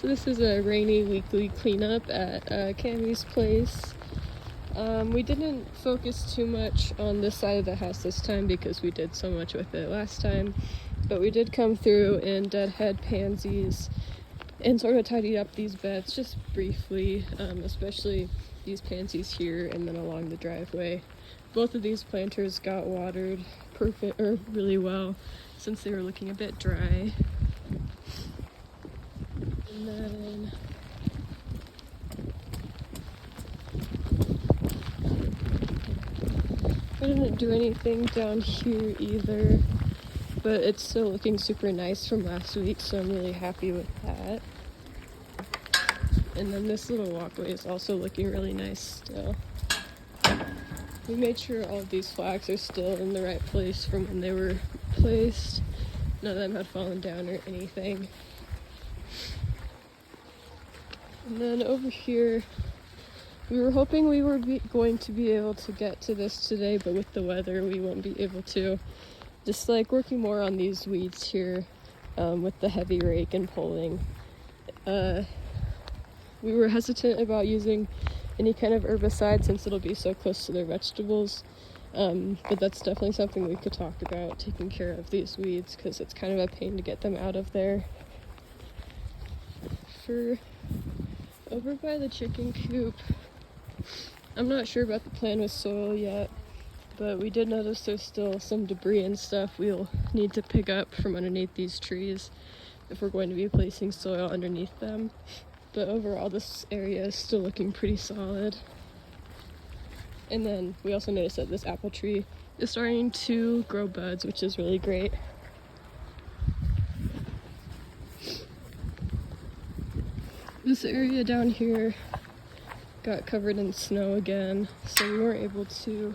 So this is a rainy weekly cleanup at Camie's place. We didn't focus too much on this side of the house this time because we did so much with it last time, but we did come through and deadhead pansies and sort of tidy up these beds just briefly, especially these pansies here and then along the driveway. Both of these planters got watered really well since they were looking a bit dry. And then I didn't do anything down here either, but it's still looking super nice from last week, so I'm really happy with that. And then this little walkway is also looking really nice still. We made sure all of these flags are still in the right place from when they were placed. None of them had fallen down or anything. And then over here, we were hoping we were going to be able to get to this today, but with the weather, we won't be able to. Just like working more on these weeds here with the heavy rake and pulling. We were hesitant about using any kind of herbicide since it'll be so close to their vegetables. But that's definitely something we could talk about, taking care of these weeds, because it's kind of a pain to get them out of there. Over by the chicken coop, I'm not sure about the plan with soil yet, but we did notice there's still some debris and stuff we'll need to pick up from underneath these trees if we're going to be placing soil underneath them. But overall, this area is still looking pretty solid. And then we also noticed that this apple tree is starting to grow buds, which is really great. This area down here got covered in snow again, so we weren't able to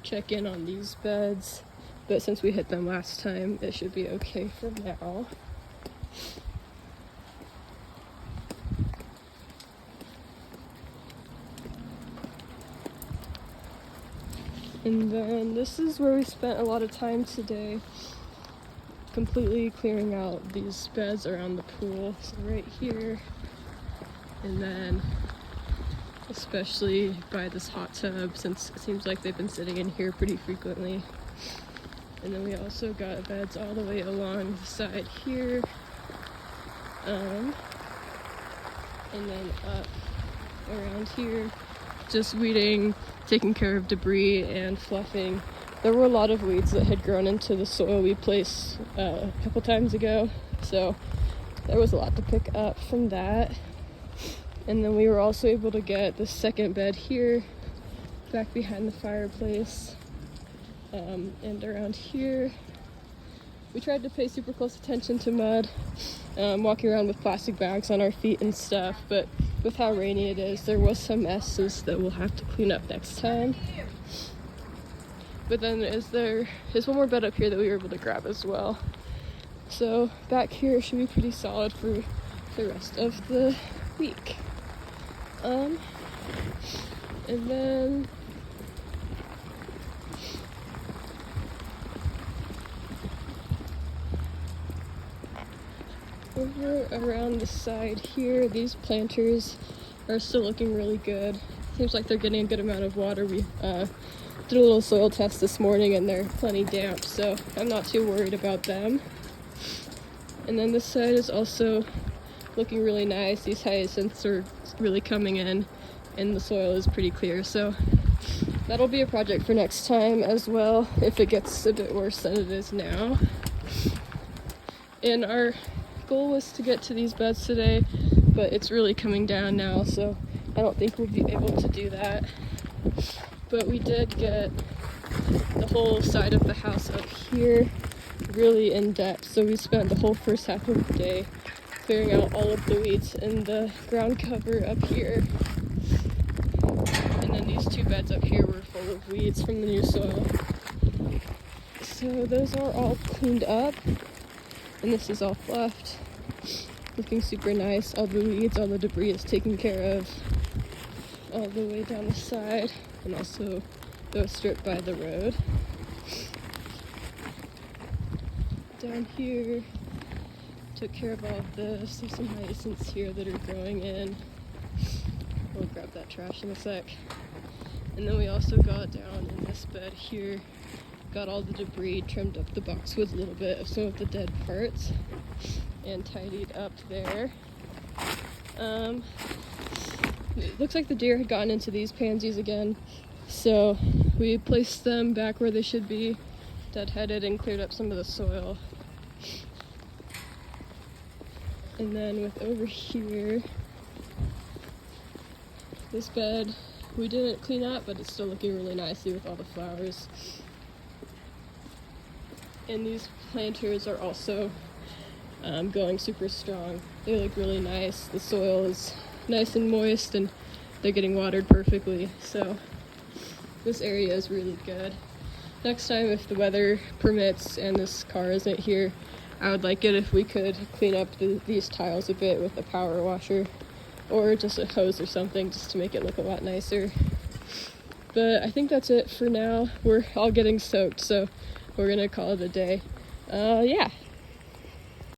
check in on these beds, but since we hit them last time, it should be okay for now. And then this is where we spent a lot of time today, completely clearing out these beds around the pool. So right here, and then especially by this hot tub, since it seems like they've been sitting in here pretty frequently. And then we also got beds all the way along the side here, and then up around here, just weeding, taking care of debris and fluffing. There were a lot of weeds that had grown into the soil we placed a couple times ago, so there was a lot to pick up from that. And then we were also able to get the second bed here back behind the fireplace, and around here we tried to pay super close attention to mud, walking around with plastic bags on our feet and stuff, but with how rainy it is, there was some messes that we'll have to clean up next time. But then there's one more bed up here that we were able to grab as well. So back here should be pretty solid for the rest of the week. And then over around the side here, these planters are still looking really good. Seems like they're getting a good amount of water. We did a little soil test this morning and they're plenty damp, so I'm not too worried about them. And then this side is also looking really nice. These hyacinths are really coming in and the soil is pretty clear, so that'll be a project for next time as well if it gets a bit worse than it is now. And our goal was to get to these beds today, but it's really coming down now, so I don't think we'll be able to do that. But we did get the whole side of the house up here really in depth, so we spent the whole first half of the day clearing out all of the weeds in the ground cover up here. And then these two beds up here were full of weeds from the new soil. So those are all cleaned up, and this is all fluffed, looking super nice. All the weeds, all the debris is taken care of all the way down the side, and also the strip by the road. Down here, Took care of all of this. There's some hyacinths here that are growing in. We'll grab that trash in a sec. And then we also got down in this bed here, got all the debris, trimmed up the boxwood a little bit of some of the dead parts, and tidied up there. It looks like the deer had gotten into these pansies again, so we placed them back where they should be, deadheaded, and cleared up some of the soil. And then with over here, this bed we didn't clean up, but it's still looking really nicely with all the flowers. And these planters are also going super strong. They look really nice. The soil is nice and moist, and they're getting watered perfectly. So this area is really good. Next time, if the weather permits and this car isn't here, I would like it if we could clean up these tiles a bit with a power washer or just a hose or something, just to make it look a lot nicer. But I think that's it for now. We're all getting soaked, so we're gonna call it a day. Yeah.